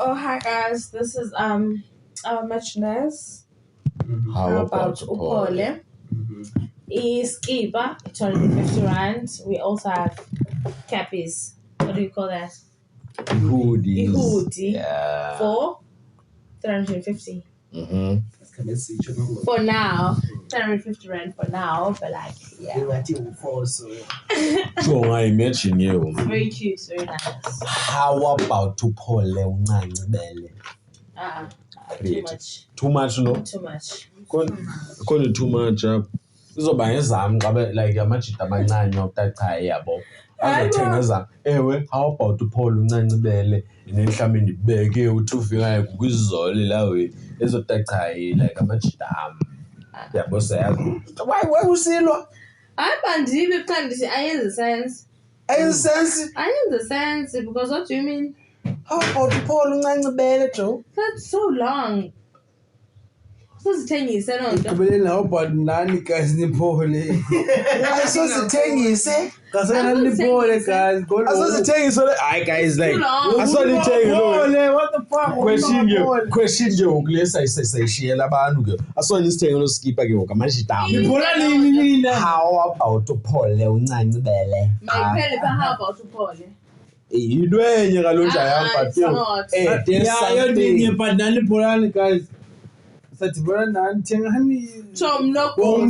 Oh, hi guys. This is Muchness. How about Upole? Iskiba, 250 rand. We also have cappies. What do you call that? hoodies? Hoodie. Yeah. For 350. Mm-hmm. For now. 350 rand for now, but like, yeah. So I imagine you. It's very cute, very nice. How about Upole uncancibele? Too much. Too much, no? Too much. Call it too much. Izoba ngezami qabe like amajita amancane otachaye yabo. Azothenga ezami. Ewe, how about uPaul uncancibele nenhlami ndibeke uthufikayo kwizolo lawe ezotachaye like amajita am. Yabo sayazi. Why usilwa? Bandibi kanti ayenza sense. Ayenza sense because what do you mean? How about uPaul uncancibele, Joe? That's so long. Sozithengise nonto. Kubeleni how about nani guys niphole. Asozithengise. Kasana niphole guys. Asozithengise. Hi guys like. Asozithengise. What the fuck? Question ke ukulesa sayishiyela abantu ke. Asona isithengelo skipa ke ngokamajita. Niphola nini nina? How about uPaul uncancibele? Mayiphele how about uPaul? Into enye kalonje ayamba not. Yeah, you but nani pholani guys. Sathi bona nani thengani. So mnoko